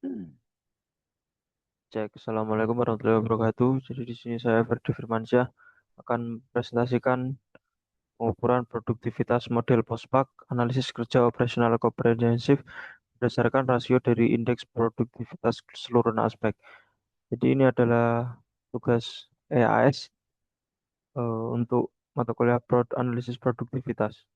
Cek, Assalamualaikum warahmatullahi wabarakatuh. Jadi di sini saya Ferdi Firmansyah akan presentasikan pengukuran produktivitas model Postpak, analisis kerja operasional komprehensif berdasarkan rasio dari indeks produktivitas seluruh aspek. Jadi ini adalah tugas EAS untuk mata kuliah analisis produktivitas.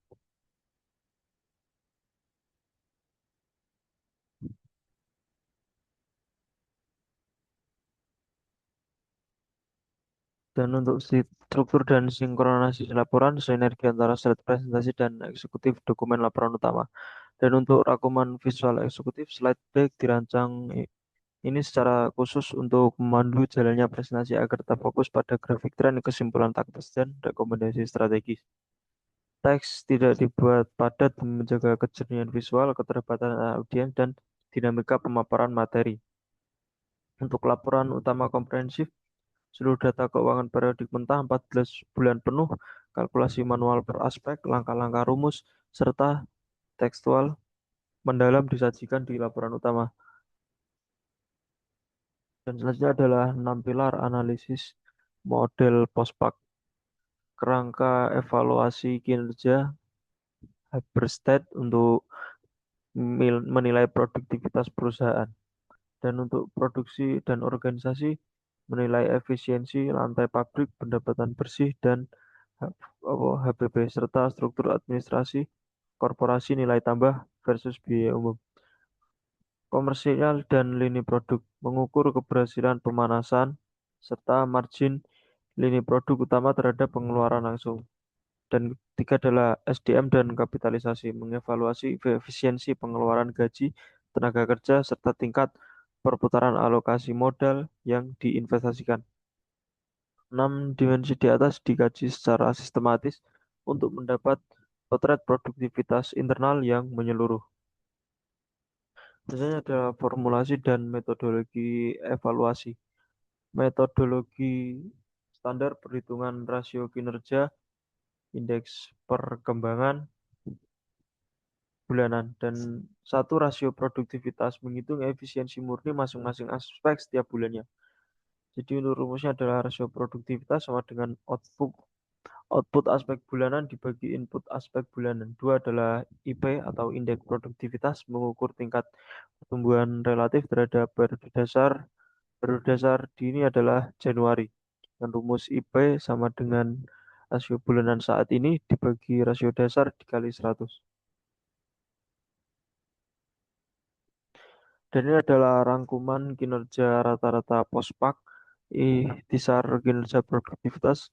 Dan untuk struktur dan sinkronisasi laporan, sinergi antara slide presentasi dan eksekutif dokumen laporan utama. Dan untuk rangkuman visual eksekutif, slide deck dirancang ini secara khusus untuk memandu jalannya presentasi agar tetap fokus pada grafik tren, kesimpulan taktis, dan rekomendasi strategis. Teks tidak dibuat padat demi menjaga kejernihan visual, keterlibatan audiens, dan dinamika pemaparan materi. Untuk laporan utama komprehensif, seluruh data keuangan periodik mentah 14 bulan penuh, kalkulasi manual per aspek, langkah-langkah rumus, serta tekstual mendalam disajikan di laporan utama. Dan selanjutnya adalah 6 pilar analisis model Postpak, kerangka evaluasi kinerja Haberstad untuk menilai produktivitas perusahaan, dan untuk produksi dan organisasi menilai efisiensi lantai pabrik, pendapatan bersih, dan HBP, serta struktur administrasi korporasi nilai tambah versus biaya umum. Komersial dan lini produk mengukur keberhasilan pemanasan serta margin lini produk utama terhadap pengeluaran langsung. Dan ketiga adalah SDM dan kapitalisasi, mengevaluasi efisiensi pengeluaran gaji, tenaga kerja, serta tingkat perputaran alokasi modal yang diinvestasikan. 6 dimensi di atas dikaji secara sistematis untuk mendapat potret produktivitas internal yang menyeluruh. Biasanya ada formulasi dan metodologi evaluasi. Metodologi standar perhitungan rasio kinerja, indeks perkembangan bulanan, dan satu rasio produktivitas menghitung efisiensi murni masing-masing aspek setiap bulannya. Jadi untuk rumusnya adalah rasio produktivitas sama dengan output aspek bulanan dibagi input aspek bulanan. Dua adalah IP atau indeks produktivitas mengukur tingkat pertumbuhan relatif terhadap periode dasar. Periode dasar di ini adalah Januari. Dan rumus IP sama dengan rasio bulanan saat ini dibagi rasio dasar dikali 100. Dan ini adalah rangkuman kinerja rata-rata Pospak, ikhtisar kinerja produktivitas,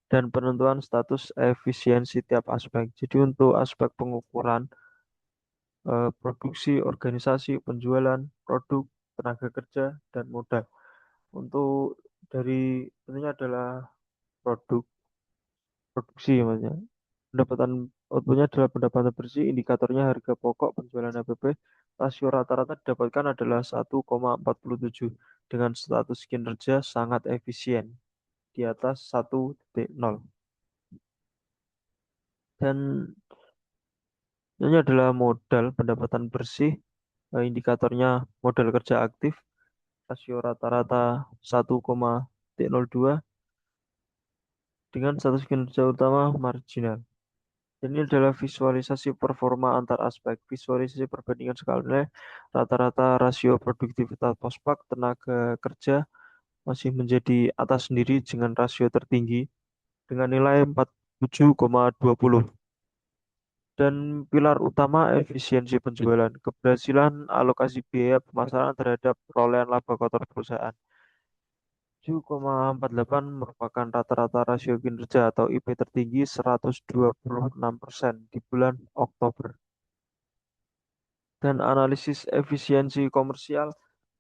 dan penentuan status efisiensi tiap aspek. Jadi untuk aspek pengukuran produksi, organisasi, penjualan, produk, tenaga kerja, dan modal. Untuk dari tentunya adalah produk produksi maksudnya. Pendapatan outputnya adalah pendapatan bersih, indikatornya harga pokok penjualan HPP. Rasio rata-rata didapatkan adalah 1,47 dengan status kinerja sangat efisien di atas 1,0. Dan ini adalah modal pendapatan bersih, indikatornya modal kerja aktif, rasio rata-rata 1,02 dengan status kinerja utama marginal. Dan ini adalah visualisasi performa antar aspek, visualisasi perbandingan skala nilai, rata-rata rasio produktivitas pospak tenaga kerja masih menjadi atas sendiri dengan rasio tertinggi dengan nilai 47,20. Dan pilar utama efisiensi penjualan, keberhasilan alokasi biaya pemasaran terhadap perolehan laba kotor perusahaan. 7,48 merupakan rata-rata rasio kinerja atau IP tertinggi 126% di bulan Oktober. Dan analisis efisiensi komersial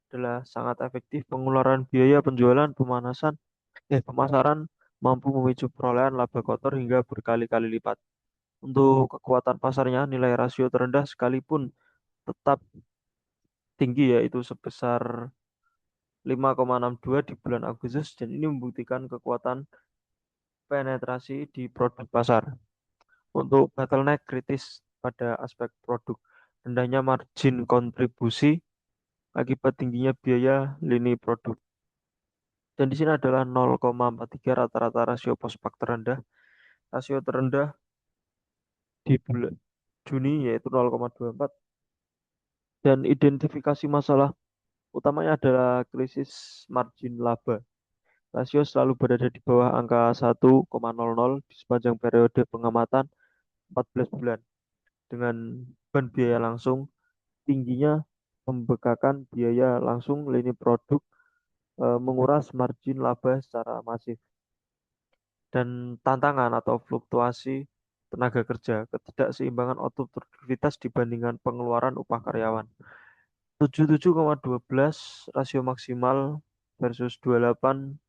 adalah sangat efektif pengeluaran biaya penjualan pemasaran mampu memicu perolehan laba kotor hingga berkali-kali lipat. Untuk kekuatan pasarnya, nilai rasio terendah sekalipun tetap tinggi yaitu sebesar 5,62 di bulan Agustus, dan ini membuktikan kekuatan penetrasi di produk pasar. Untuk bottleneck kritis pada aspek produk, rendahnya margin kontribusi akibat tingginya biaya lini produk. Dan di sini adalah 0,43 rata-rata rasio pospak terendah. Rasio terendah di bulan Juni yaitu 0,24 dan identifikasi masalah utamanya adalah krisis margin laba. Rasio selalu berada di bawah angka 1,00 di sepanjang periode pengamatan 14 bulan dengan beban biaya langsung tingginya membekakan biaya langsung lini produk menguras margin laba secara masif dan tantangan atau fluktuasi tenaga kerja, ketidakseimbangan output produktivitas dibandingkan pengeluaran upah karyawan. 77,12 rasio maksimal versus 28,91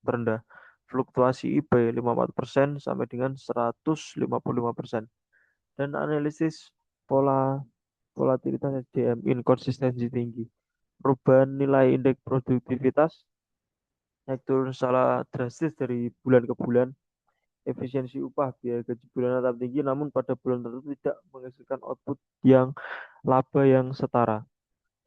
terendah. Fluktuasi IP 54% sampai dengan 155%. Dan analisis pola volatilitas SDM inkonsistensi tinggi. Perubahan nilai indeks produktivitas naik turun secara drastis dari bulan ke bulan. Efisiensi upah biaya gaji bulanan tetap tinggi, namun pada bulan tertentu tidak menghasilkan output yang laba yang setara.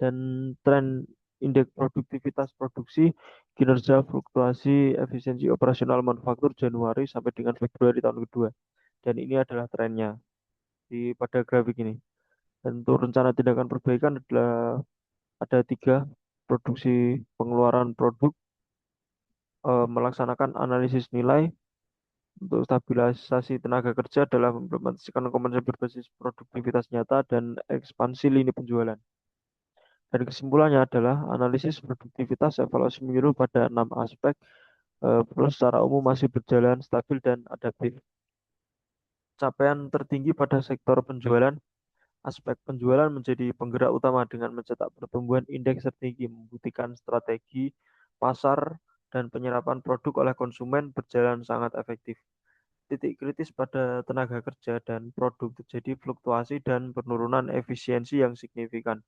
Dan tren indeks produktivitas produksi, kinerja fluktuasi efisiensi operasional manufaktur Januari sampai dengan Februari tahun kedua. Dan ini adalah trennya pada grafik ini. Dan untuk rencana tindakan perbaikan adalah ada tiga: produksi pengeluaran produk, melaksanakan analisis nilai, untuk stabilisasi tenaga kerja adalah mengimplementasikan kompensasi berbasis produktivitas nyata dan ekspansi lini penjualan. Dan kesimpulannya adalah analisis produktivitas evaluasi menyeluruh pada 6 aspek, plus secara umum masih berjalan stabil dan adaptif. Capaian tertinggi pada sektor penjualan. Aspek penjualan menjadi penggerak utama dengan mencetak pertumbuhan indeks tertinggi, membuktikan strategi pasar dan penyerapan produk oleh konsumen berjalan sangat efektif. Titik kritis pada tenaga kerja dan produk terjadi fluktuasi dan penurunan efisiensi yang signifikan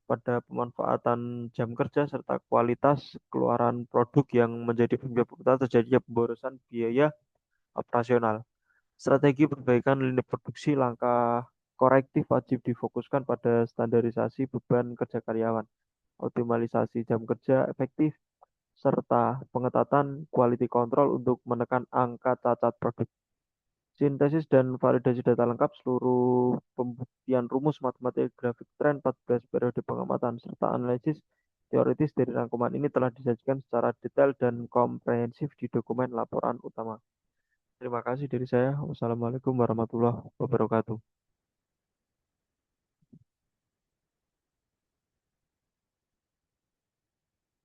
pada pemanfaatan jam kerja serta kualitas keluaran produk yang menjadi penyebab utama terjadinya pemborosan biaya operasional. Strategi perbaikan lini produksi, langkah korektif wajib difokuskan pada standarisasi beban kerja karyawan, optimalisasi jam kerja efektif, serta pengetatan quality control untuk menekan angka cacat produk. Sintesis dan validasi data lengkap, seluruh pembuktian rumus matematika grafik tren 14 periode pengamatan, serta analisis teoritis dari rangkuman ini telah disajikan secara detail dan komprehensif di dokumen laporan utama. Terima kasih dari saya. Wassalamualaikum warahmatullahi wabarakatuh.